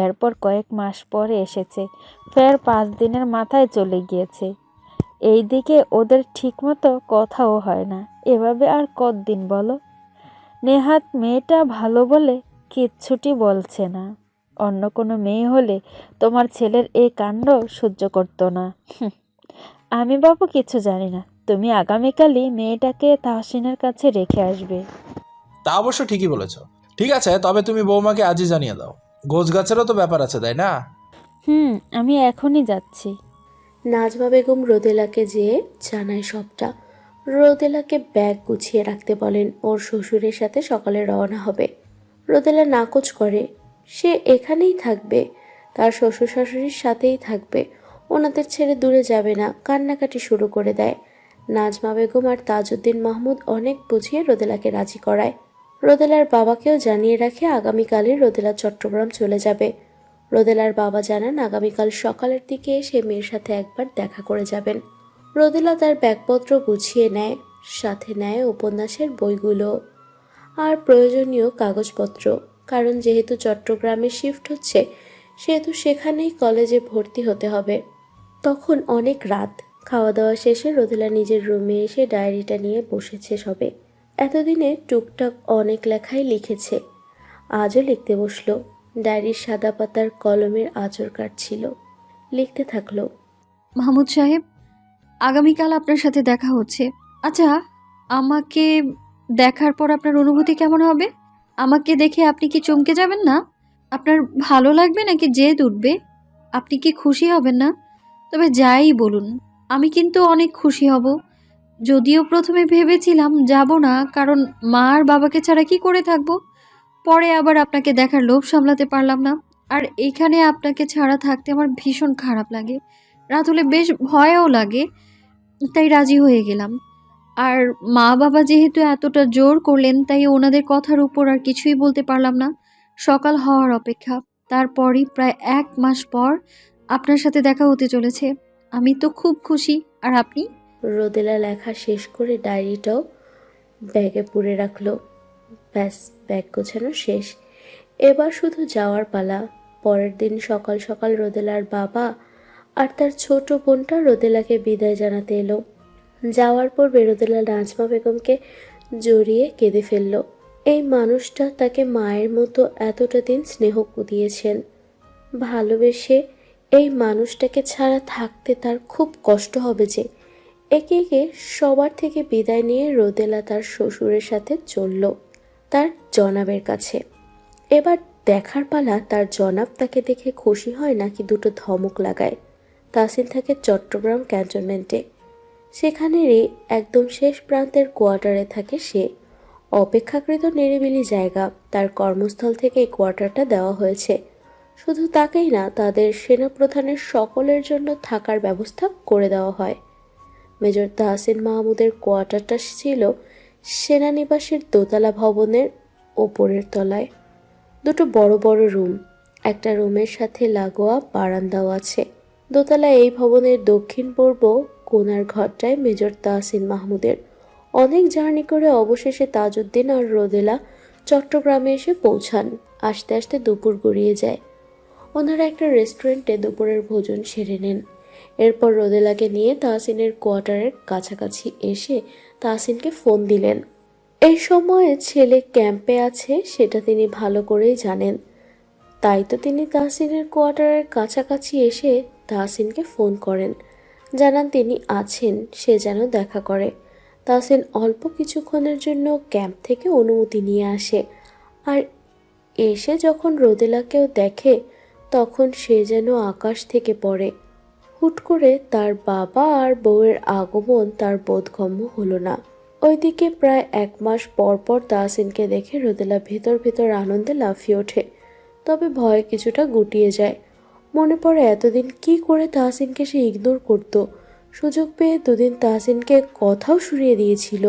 এরপর কয়েক মাস পরে এসেছে, ফের 5 দিনের মাথায় চলে গিয়েছে। এইদিকে ওদের ঠিকমতো কথাও হয় না। এভাবে আর কতদিন বলো? নেহাত মেয়েটা ভালো বলে কিচ্ছুটি বলছে না। অন্য কোনো মেয়ে হলে তোমার ছেলের এই কাণ্ড সহ্য করতো না। আমি বাবু কিছু জানি না। তুমি আগামীকালই মেয়েটাকে তাহসিনের কাছে রেখে আসবে। তা অবশ্য ঠিকই বলেছ। ঠিক আছে, তবে তুমি বৌমাকে আজই জানিয়ে দাও। গোছগাছেরও তো ব্যাপার আছে, তাই না? আমি এখনই যাচ্ছি। নাজমা বেগম রোদেলাকে যেয়ে জানায় সবটা। রোদেলাকে ব্যাগ গুছিয়ে রাখতে বলেন। ওর শ্বশুরের সাথে সকালে রওনা হবে। রোদেলা নাকচ করে। সে এখানেই থাকবে, তার শ্বশুর শাশুড়ির সাথেই থাকবে, ওনাদের ছেড়ে দূরে যাবে না। কান্নাকাটি শুরু করে দেয়। নাজমা বেগম আর তাজউদ্দিন মাহমুদ অনেক বুঝিয়ে রোদেলাকে রাজি করায়। রোদেলার বাবাকেও জানিয়ে রাখে আগামীকালই রোদেলা চট্টগ্রাম চলে যাবে। রোদেলার বাবা জানান আগামীকাল সকালের দিকে এসে মেয়ের সাথে একবার দেখা করে যাবেন। রোদেলা তার ব্যাগপত্র গুছিয়ে নেয়, সাথে নেয় উপন্যাসের বইগুলো আর প্রয়োজনীয় কাগজপত্র। কারণ যেহেতু চট্টগ্রামে শিফট হচ্ছে, সেহেতু সেখানেই কলেজে ভর্তি হতে হবে। তখন অনেক রাত। খাওয়া দাওয়া শেষে রোদেলা নিজের রুমে এসে ডায়েরিটা নিয়ে বসেছে সবে। এতদিনে টুকটাক অনেক লেখাই লিখেছে, আজও লিখতে বসলো। ডায়েরির সাদা পাতার কলমের আঁচড় কাটছিল। লিখতে থাকলো। মাহমুদ সাহেব, আগামীকাল আপনার সাথে দেখা হচ্ছে। আচ্ছা, আমাকে দেখার পর আপনার অনুভূতি কেমন হবে? আমাকে দেখে আপনি কি চমকে যাবেন না? আপনার ভালো লাগবে নাকি জেদ উঠবে? আপনি কি খুশি হবেন না? তবে যাই বলুন, আমি কিন্তু অনেক খুশি হব। যদিও প্রথমে ভেবেছিলাম যাব না, কারণ মা আর বাবাকে ছাড়া কি করে থাকবো। পরে আবার আপনাকে দেখার লোভ সামলাতে পারলাম না। আর এখানে আপনাকে ছাড়া থাকতে আমার ভীষণ খারাপ লাগে। রাত হলে বেশ ভয়ও লাগে, তাই রাজি হয়ে গেলাম। আর মা বাবা যেহেতু এতটা জোর করলেন, তাই ওনাদের কথার উপর আর কিছুই বলতে পারলাম না। সকাল হওয়ার অপেক্ষা। তারপরই প্রায় 1 মাস পর আপনার সাথে দেখা হতে চলেছে। আমি তো খুব খুশি। আর আপনি? রোদেলা লেখা শেষ করে ডায়েরিটাও ব্যাগে পুরে রাখলো। ব্যাস, ব্যাগ গোছানো শেষ। এবার শুধু যাওয়ার পালা। পরের দিন সকাল সকাল রোদেলার বাবা আর তার ছোট বোনটা রোদেলাকে বিদায় জানাতে এলো। যাওয়ার পর রোদেলা নাজমা বেগমকে জড়িয়ে কেঁদে ফেলল। এই মানুষটা তাকে মায়ের মতো এতটা দিন স্নেহ দিয়েছেন, ভালোবেসে। এই মানুষটাকে ছাড়া থাকতে তার খুব কষ্ট হবে যে। একে একে সবার থেকে বিদায় নিয়ে রোদেলা তার শ্বশুরের সাথে চলল তার জনাবের কাছে। এবার দেখার পালা তার জনাব তাকে দেখে খুশি হয় নাকি দুটো ধমক লাগায়। তাহসিন থাকে চট্টগ্রাম ক্যান্টনমেন্টে। সেখানেরই একদম শেষ প্রান্তের কোয়ার্টারে থাকে সে। অপেক্ষাকৃত নিরিবিলি জায়গা। তার কর্মস্থল থেকে এই কোয়ার্টারটা দেওয়া হয়েছে। শুধু তাকেই না, তাদের সেনাপ্রধানের সকলের জন্য থাকার ব্যবস্থা করে দেওয়া হয়। মেজর তাহসিন মাহমুদের কোয়ার্টারটা ছিল সেনানিবাসের দোতলা ভবনের ওপরের তলায়। দুটো বড় বড় রুম, একটা রুমের সাথে লাগোয়া বারান্দাও আছে। দোতলা এই ভবনের দক্ষিণ পূর্ব কোণার ঘরটায় মেজর তাহসিন মাহমুদের। অনেক জার্নি করে অবশেষে তাজউদ্দিন আর রোদেলা চট্টগ্রামে এসে পৌঁছান। আস্তে আস্তে দুপুর গড়িয়ে যায়। ওনারা একটা রেস্টুরেন্টে দুপুরের ভোজন সেরে নেন। এরপর রোদেলাকে নিয়ে তাহসিনের কোয়ার্টারের কাছাকাছি এসে তাহসিনকে ফোন দিলেন। এই সময়ে ছেলে ক্যাম্পে আছে সেটা তিনি ভালো করেই জানেন। তাই তো তিনি তাহসিনের কোয়ার্টারের কাছাকাছি এসে তাহসিনকে ফোন করেন, জানান তিনি আছেন, সে যেন দেখা করে। তাহসিন অল্প কিছুক্ষণের জন্য ক্যাম্প থেকে অনুমতি নিয়ে আসে। আর এসে যখন রোদেলাকেও দেখে, তখন সে যেন আকাশ থেকে পড়ে। হুট করে তার বাবা আর বউয়ের আগমন তার বোধগম্য হলো না। ওইদিকে প্রায় 1 মাস পর পর তাহসিনকে দেখে রোদেলা ভেতর ভেতর আনন্দে লাফিয়ে ওঠে, তবে ভয় কিছুটা গুটিয়ে যায়। মনে পড়ে এতদিন কি করে তাহসিনকে সে ইগনোর করত। সুযোগ পেয়ে দুদিন তাহসিনকে কথাও শুনিয়ে দিয়েছিল।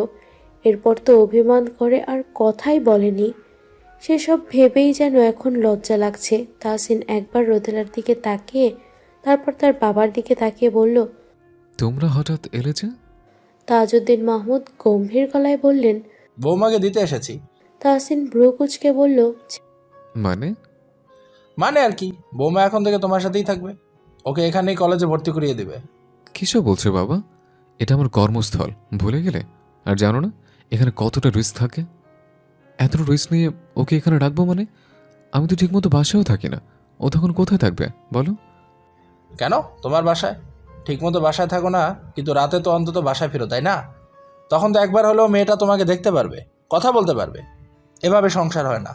এরপর তো অভিমান করে আর কথাই বলেনি। সেসব ভেবেই যেন এখন লজ্জা লাগছে। তাহসিন একবার রোদেলার দিকে তাকিয়ে তারপর তার বাবার দিকে তাকিয়ে বলল, তোমরা হঠাৎ এলে যে? তাজউদ্দিন মাহমুদ গম্ভীর গলায় বললেন। বৌমাকে দিতে এসেছি। তাহসিন ভ্রু কুঁচকে বলল, মানে? মানে আর কি, বৌমা এখন থেকে তোমার সাথেই থাকবে, ওকে এখানেই কলেজে ভর্তি করিয়ে দিবে। কিসব বলছো বাবা? এটা আমার কর্মস্থল, ভুলে গেলে? আর জানো না এখানে কতটা রিস্ক থাকে? এতটা রিস্ক নিয়ে ওকে এখানে রাখবো মানে? আমি তো ঠিকমতো বাসায়ও থাকি না, ও তখন কোথায় থাকবে বলো? কেন তোমার বাসায়? ঠিকমতো বাসায় থাকো না, কিন্তু রাতে তো অন্তত বাসায় ফিরো, তাই না? তখন তো একবার হলেও মেয়েটা তোমাকে দেখতে পারবে, কথা বলতে পারবে। এভাবে সংসার হয় না।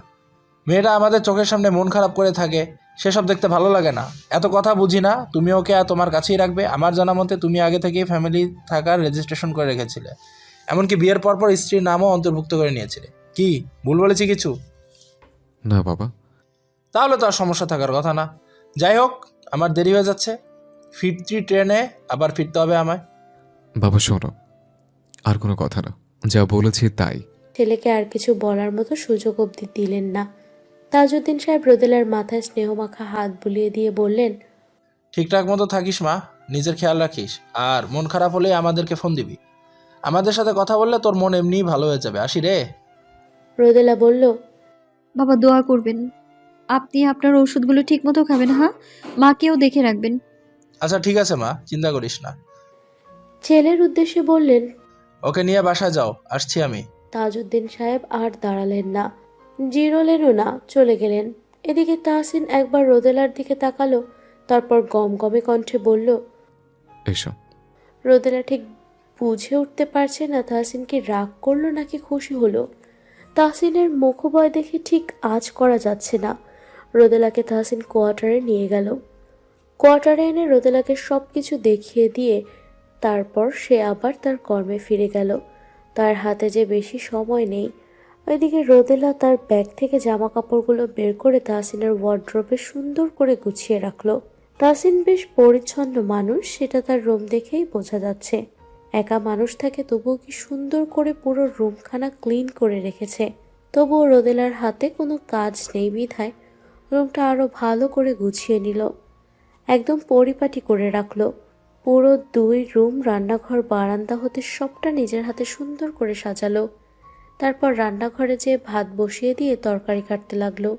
মেয়েটা আমাদের চোখের সামনে মন খারাপ করে থাকে, সেসব দেখতে ভালো লাগে না। এত কথা বুঝি না, তুমি ওকে আর তোমার কাছেই রাখবে। আমার জানা মতে তুমি আগে থেকেই ফ্যামিলি থাকার রেজিস্ট্রেশন করে রেখেছিলে, এমনকি বিয়ের পরপর স্ত্রীর নামও অন্তর্ভুক্ত করে নিয়েছিলে। কি ভুল বলেছি কিছু? না বাবা। তাহলে তো আর সমস্যা থাকার কথা না। যাই হোক, আমার দেরি হয়ে যাচ্ছে, ফিরতি ট্রেনে আবার ফিরতে হবে আমায়। বাবা শোনো, আর কোনো কথা না, যা বলেছি তাই। ছেলেকে আর কিছু বলার মতো সুযোগ অবধি দিলেন না। তাজউদ্দিন সাহেব রোদেলার মাথায় স্নেহমাখা হাত বুলিয়ে দিয়ে বললেন, ঠিকঠাক মতো থাকিস মা, নিজের খেয়াল রাখিস, আর মন খারাপ হলে আমাদেরকে ফোন দিবি। আমাদের সাথে কথা বললে তোর মন এমনিই ভালো হয়ে যাবে। আসি রে। রোদেলা বলল, বাবা দোয়া করবেন, আপনি আপনার ওষুধগুলো ঠিক মতো খাবেন, হ্যাঁ? মাকেও দেখে রাখবেন। আচ্ছা ঠিক আছে মা, চিন্তা করিস না। ছেলের উদ্দেশ্যে বললেন। ওকে নিয়ে বাসায় যাও, আসছি আমি। তাজউদ্দিন সাহেব আর দাঁড়ালেন না, জিরোলেনও না, চলে গেলেন। এদিকে তাহসিন একবার রোদেলার দিকে তাকালো, তারপর গমগমে কণ্ঠে বলল। এসো। রোদেলা ঠিক বুঝে উঠতে পারছে না তাহসিন কি রাগ করলো নাকি খুশি হলো। তাহসিনের মুখভয় দেখে ঠিক আঁচ করা যাচ্ছে না। রোদেলাকে তাহসিন কোয়ার্টারে নিয়ে গেল। কোয়ার্টারে এনে রোদেলাকে সব কিছু দেখিয়ে দিয়ে তারপর সে আবার তার কর্মে ফিরে গেল। তার হাতে যে বেশি সময় নেই। ওইদিকে রোদেলা তার ব্যাগ থেকে জামা কাপড়গুলো বের করে তাহসিনের ওয়ার্ড্রোবে সুন্দর করে গুছিয়ে রাখলো। তাহসিন বেশ পরিচ্ছন্ন মানুষ, সেটা তার রুম দেখেই বোঝা যাচ্ছে। একা মানুষ থাকে তবুও কি সুন্দর করে পুরো রুমখানা ক্লিন করে রেখেছে। তবুও রোদেলার হাতে কোনো কাজ নেই বিধায় রুমটা আরো ভালো করে গুছিয়ে নিল, একদম পরিপাটি করে রাখলো। পুরো 2 রুম, রান্নাঘর, বারান্দা হতে সবটা নিজের হাতে সুন্দর করে সাজালো। তারপর রান্নাঘরে যেয়ে ভাত বসিয়ে দিয়ে তরকারি কাটতে লাগলো।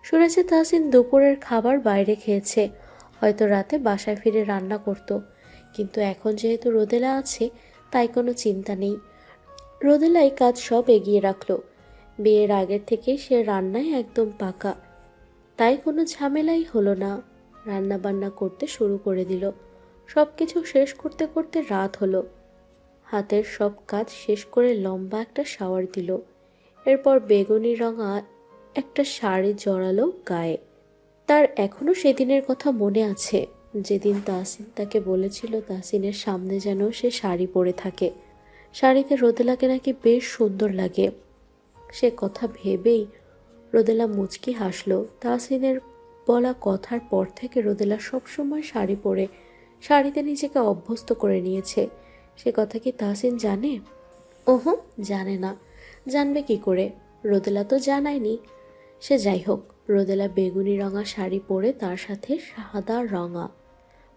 শুনেছে তাহসিন দুপুরের খাবার বাইরে খেয়েছে, হয়তো রাতে বাসায় ফিরে রান্না করত। কিন্তু এখন যেহেতু রোদেলা আছে তাই কোনো চিন্তা নেই। রোদেলাই কাজ সব এগিয়ে রাখলো। বিয়ের আগের থেকে সে রান্নায় একদম পাকা, তাই কোনো ঝামেলাই হলো না। রান্না বান্না করতে শুরু করে দিল। সব কিছু শেষ করতে করতে রাত হলো। হাতের সব কাজ শেষ করে লম্বা একটা শাওয়ার দিল। এরপর বেগুনি রঙা একটা শাড়ি জড়ালো গায়ে। তার এখনো সেদিনের কথা মনে আছে, যেদিন তাহসিন তাকে বলেছিল তাহসিনের সামনে যেন সে শাড়ি পরে থাকে। শাড়িতে রোদেলাকে নাকি বেশ সুন্দর লাগে। সে কথা ভেবেই রোদেলা মুচকি হাসলো। তাহসিনের বলা কথার পর থেকে রোদেলা সবসময় শাড়ি পরে শাড়িতে নিজেকে অভ্যস্ত করে নিয়েছে। সে কথা কি তাহসিন জানে? ওহো, জানে না। জানবে কি করে? রোদেলা তো জানায়নি। সে যাই হোক, রোদেলা বেগুনি রঙা শাড়ি পরে তার সাথে সাদা রঙা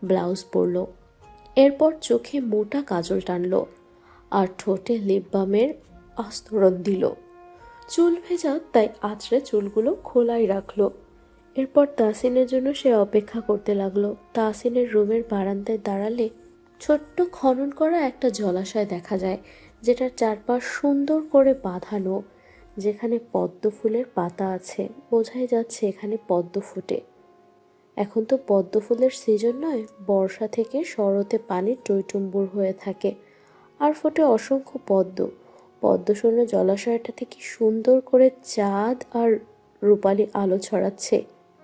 ব্লাউজ পরল। এরপর চোখে মোটা কাজল টানলো আর ঠোঁটে লিপ বামের আস্তরণ দিল। চুল ভেজা, তাই আঁচড়ে চুলগুলো খোলাই রাখলো। এরপর তাহসিনের জন্য সে অপেক্ষা করতে লাগলো। তাহসিনের রুমের বারান্দায় দাঁড়ালে ছোট্ট খনন করা একটা জলাশয় দেখা যায়, যেটার চারপাশ সুন্দর করে বাঁধানো। যেখানে পদ্ম ফুলের পাতা আছে, বোঝাই যাচ্ছে এখানে পদ্ম ফোটে। এখন তো পদ্ম ফুলের সিজন নয়, বর্ষা থেকে শরতে পানি টইটুম্বুর হয়ে থাকে আর ফোটে অসংখ্য পদ্ম। পদ্মশূন্য জলাশয়টাতে কি সুন্দর করে চাঁদ আর রূপালি আলো ছড়াচ্ছে,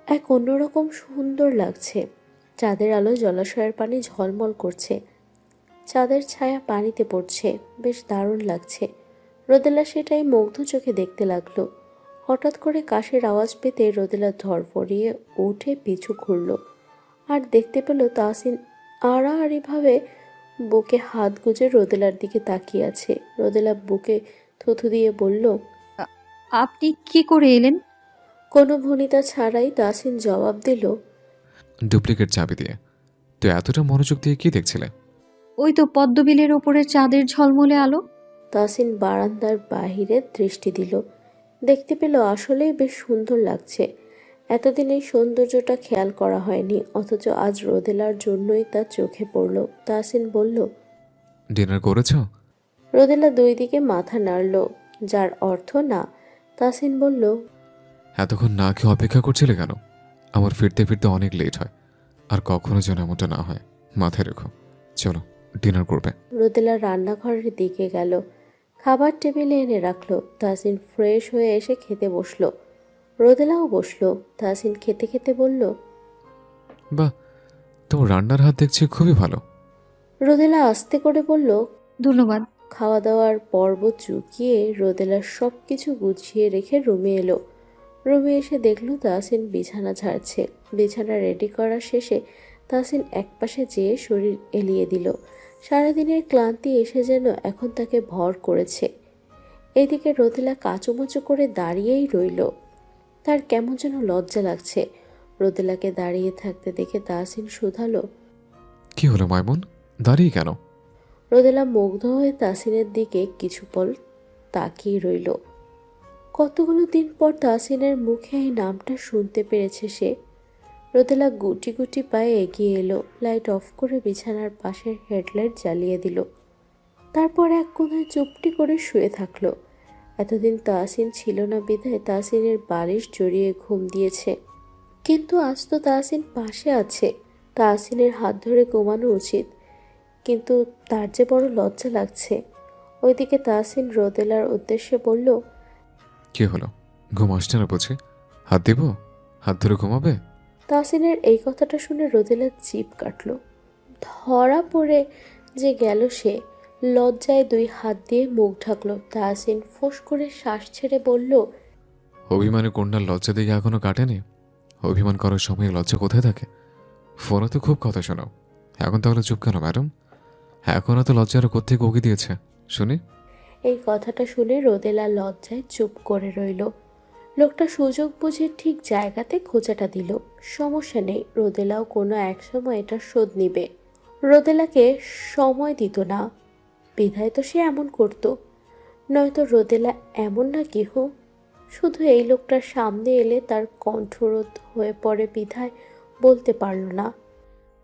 এক অন্যরকম সুন্দর লাগছে। চাঁদের আলো জলাশয়ের পানি ঝলমল করছে, চাঁদের ছায়া পানিতে পড়ছে, বেশ দারুণ লাগছে। রোদেলা সেটাই মুগ্ধ চোখে দেখতে লাগলো। হঠাৎ করে কাশের আওয়াজ পেতে রোদেলা ধরফরিয়ে উঠে পিছু ঘুরল আর দেখতে পেল তাহসিন আড়াআড়িভাবে বুকে হাত গুজে রোদেলার দিকে তাকিয়ে আছে। রোদেলা বুকে থুথু দিয়ে বলল, আপনি কি করে এলেন? কোনো ভনিতা ছাড়াই তাহসিন জবাব দিল, ডুপ্লিকেট চাবি দিয়ে। তো এতটা মনোযোগ দিয়ে কি দেখছিলে? ওই তো পদ্মবিলের ওপরে চাঁদের ঝলমলে আলো। তাহসিন বারান্দার বাহিরে দৃষ্টি দিল। দেখতে পেল আসলেই বেশ সুন্দর লাগছে। এতদিন এই সৌন্দর্যটা খেয়াল করা হয়নি, অথচ আজ রোদেলার জন্যই তার চোখে পড়ল। তাহসিন বলল, ডিনার করেছো? রোদেলা দুই দিকে মাথা নাড়ল, যার অর্থ না। তাহসিন বলল, এতক্ষণ না খেয়ে অপেক্ষা করছিলে কেন? আমার ফিরতে ফিরতে অনেক লেট হয়, আর কখনো যেন এমনটা না হয় মাথায় রেখো। চলো, ডিনার করবে। রোদেলা রান্নাঘরের দিকে গেল, খাবার টেবিলে এনে রাখলো। তাহসিন ফ্রেশ হয়ে এসে খেতে বসলো। রোদেলাও বসলো। তাহসিন খেতে খেতে বলল, বাহ, তোমার রান্নার হাত দেখছি খুবই ভালো। রোদেলা আস্তে করে বলল। ধন্যবাদ। খাওয়া দাওয়ার পর্ব চুকিয়ে রোদেলা সব কিছু গুছিয়ে রেখে রুমে এলো। রুমে এসে দেখলো তাহসিন বিছানা ঝাড়ছে। বিছানা রেডি করা শেষে তাহসিন একপাশে যেয়ে শরীর এলিয়ে দিল। সারাদিনের ক্লান্তি এসে যেন এখন তাকে ভর করেছে। এদিকে রোদেলা কাচুমাচু করে দাঁড়িয়েই রইল। তার কেমন যেন লজ্জা লাগছে। রোদেলাকে দাঁড়িয়ে থাকতে দেখে তাহসিন শুধালো। কি হলো মাইমুন, দাঁড়িয়ে কেন? রোদেলা মুগ্ধ হয়ে তাহসিনের দিকে কিছুপল তাকিয়ে রইল। কতগুলো দিন পর তাহসিনের মুখে এই নামটা শুনতে পেরেছে সে। রোদেলা গুটি গুটি পায়ে এগিয়ে এলো, লাইট অফ করে বিছানার পাশের হেডলাইট জ্বালিয়ে দিল। তারপর এক কোণায় চুপটি করে শুয়ে থাকলো। এতদিন তাহসিন ছিল না বিধায় তাহসিনের বালিশ জড়িয়ে ঘুম দিয়েছে। কিন্তু আজ তো তাহসিন পাশে আছে, তাহসিনের হাত ধরে ঘুমানো উচিত। কিন্তু তার যে বড় লজ্জা লাগছে। ওইদিকে তাহসিন রোদেলার উদ্দেশ্যে বলল, কি হলো, ঘুম আসছে না বুঝি? হাত দিব? হাত ধরে ঘুমাবে? তাহসিনের এই কথাটা শুনে রোদেলা জিভ কাটল। ধরা পড়ে যে গেল সে। লজ্জায় দুই হাত দিয়ে মুখ ঢাকলো। তাহসিন ফোঁস করে শ্বাস ছেড়ে বলল, অভিমানের কন্যার লজ্জা দিকে এখনো কাটেনি? অভিমান করার সময় লজ্জা কোথায় থাকে? ফোনে তো খুব কথা শোনাও, এখন তাহলে চুপ কেন ম্যাডাম? এখন এত লজ্জা আরো কোত্থেকে উকি দিয়েছে শুনি? এই কথাটা শুনে রোদেলা লজ্জায় চুপ করে রইল। লোকটা সুযোগ বুঝে ঠিক জায়গাতে খোঁচাটা দিল। সমস্যা নেই, রোদেলাও কোনো এক সময় এটা শোধ নিবে। রোদেলাকে সময় দিত না বিধায় তো সে এমন করত। নয়তো রোদেলা এমন না কেহ। শুধু এই লোকটার সামনে এলে তার কণ্ঠরোধ হয়ে পড়ে বিধায় বলতে পারল না।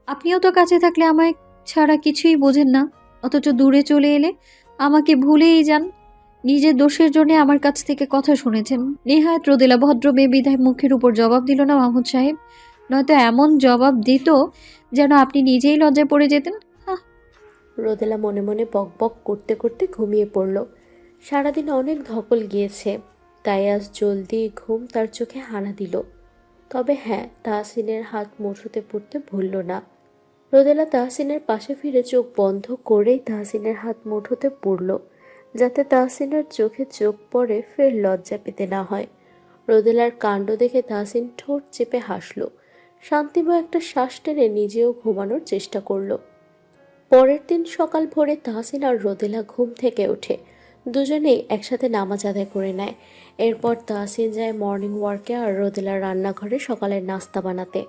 আপনিও তো কাছে থাকলে আমায় ছাড়া কিছুই বোঝেন না, অথচ দূরে চলে এলে আমাকে ভুলেই যান। নিজের দোষের জন্য আমার কাছ থেকে কথা শুনেছেন। নেহায়েত রোদেলা ভদ্র মেয়ে বিধায় মুখের উপর জবাব দিল না মাহমুদ সাহেব, নয়তো এমন জবাব দিত যেন আপনি নিজেই লজ্জায় পড়ে যেতেন। রোদেলা মনে মনে বক বক করতে করতে ঘুমিয়ে পড়ল। সারাদিন অনেক ধকল গিয়েছে, তাই আজ জলদি ঘুম তার চোখে হানা দিল। তবে হ্যাঁ, তাহসিনের হাত মুঠোতে পড়তে ভুলল না। রোদেলা তাহসিনের পাশে ফিরে চোখ বন্ধ করেই তাহসিনের হাত মুঠোতে পড়ল, যাতে তাহসিনের চোখে চোখ পড়ে ফের লজ্জা পেতে না হয়। রোদেলার কাণ্ড দেখে তাহসিন ঠোঁট চেপে হাসল। শান্তিময় একটা শ্বাস টেনে নিজেও ঘুমানোর চেষ্টা করল। পরের দিন সকাল ভোরে তাহসিন আর রোদেলা ঘুম থেকে ওঠে। দুজনেই একসাথে নামাজ আদায় করে নেয়। এরপর তাহসিন যায় মর্নিং ওয়ার্কে আর রোদেলার রান্নাঘরে সকালের নাস্তা বানাতে।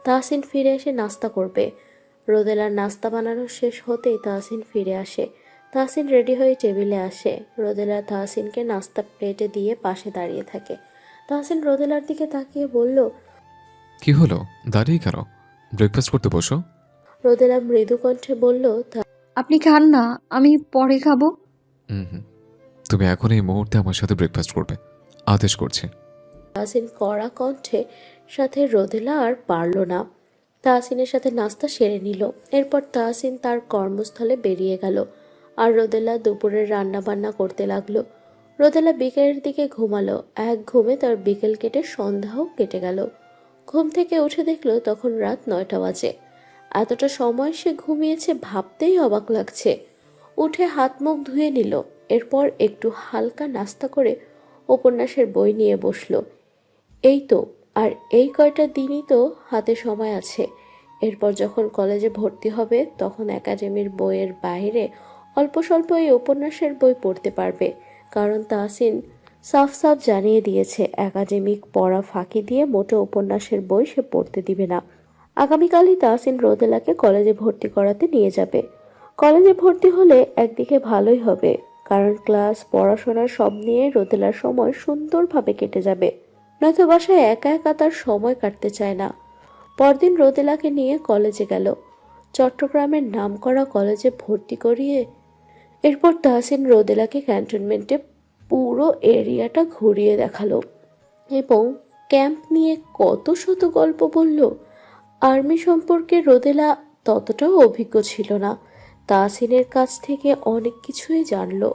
তাহসিন ফিরে এসে নাস্তা করবে। রোদেলার নাস্তা বানানো শেষ হতেই তাহসিন ফিরে আসে। তাহসিন রেডি হয়ে টেবিলে আসে। রোদেলা তাহসিনকে নাস্তা প্লেটে দিয়ে পাশে দাঁড়িয়ে থাকে। তাহসিন রোদেলার দিকে তাকিয়ে বলল, কি হলো, দাঁড়িয়ে কেন? ব্রেকফাস্ট করতে বসো। রোদেলা মৃদু কণ্ঠে বলল, আপনি খান না, আমি পরে খাবো। হুম, তুমি এখন এই মুহূর্তে আমার সাথে ব্রেকফাস্ট করবে, আদেশ করছি। তাহসিন কড়া কণ্ঠে সাথে রোদেলা আর পারল না। তাহসিনের সাথে নাস্তা সেরে নিল। এরপর তাহসিন তার কর্মস্থলে বেরিয়ে গেল আর রোদেলা দুপুরের রান্না বান্না করতে লাগলো। রোদেলা বিকেলের দিকে ঘুমালো। এক ঘুমে তার বিকেল কেটে সন্ধ্যাও কেটে গেল। ঘুম থেকে উঠে দেখলো তখন রাত 9টা বাজে। এতটা সময় সে ঘুমিয়েছে ভাবতেই অবাক লাগছে। উঠে হাত মুখ ধুয়ে নিল। এরপর একটু হালকা নাস্তা করে উপন্যাসের বই নিয়ে বসলো। এই তো, আর এই কয়টা দিনই তো হাতে সময় আছে। এরপর যখন কলেজে ভর্তি হবে তখন একাডেমির বইয়ের বাইরে অল্প স্বল্প এই উপন্যাসের বই পড়তে পারবে। কারণ তাহসিন সাফ সাফ জানিয়ে দিয়েছে একাডেমিক পড়া ফাঁকি দিয়ে মোটে উপন্যাসের বই সে পড়তে দিবে না। আগামীকালই তাহসিন রোদেলাকে কলেজে ভর্তি করাতে নিয়ে যাবে। কলেজে ভর্তি হলে একদিকে ভালোই হবে, কারণ ক্লাস পড়াশোনা সব নিয়ে রোদেলার সময় সুন্দরভাবে কেটে যাবে। নয়তো বাসায় একা একা তার সময় কাটতে চায় না। পরদিন রোদেলাকে নিয়ে কলেজে গেল। চট্টগ্রামের নামকরা কলেজে ভর্তি করিয়ে এরপর তাহসিন রোদেলাকে ক্যান্টনমেন্টে পুরো এরিয়াটা ঘুরিয়ে দেখালো এবং ক্যাম্প নিয়ে কত শত গল্প বলল। আর্মি সম্পর্কে রোদেলা ততটাও অভিজ্ঞ ছিল না, তাহসিনের কাছ থেকে অনেক কিছুই জানলো।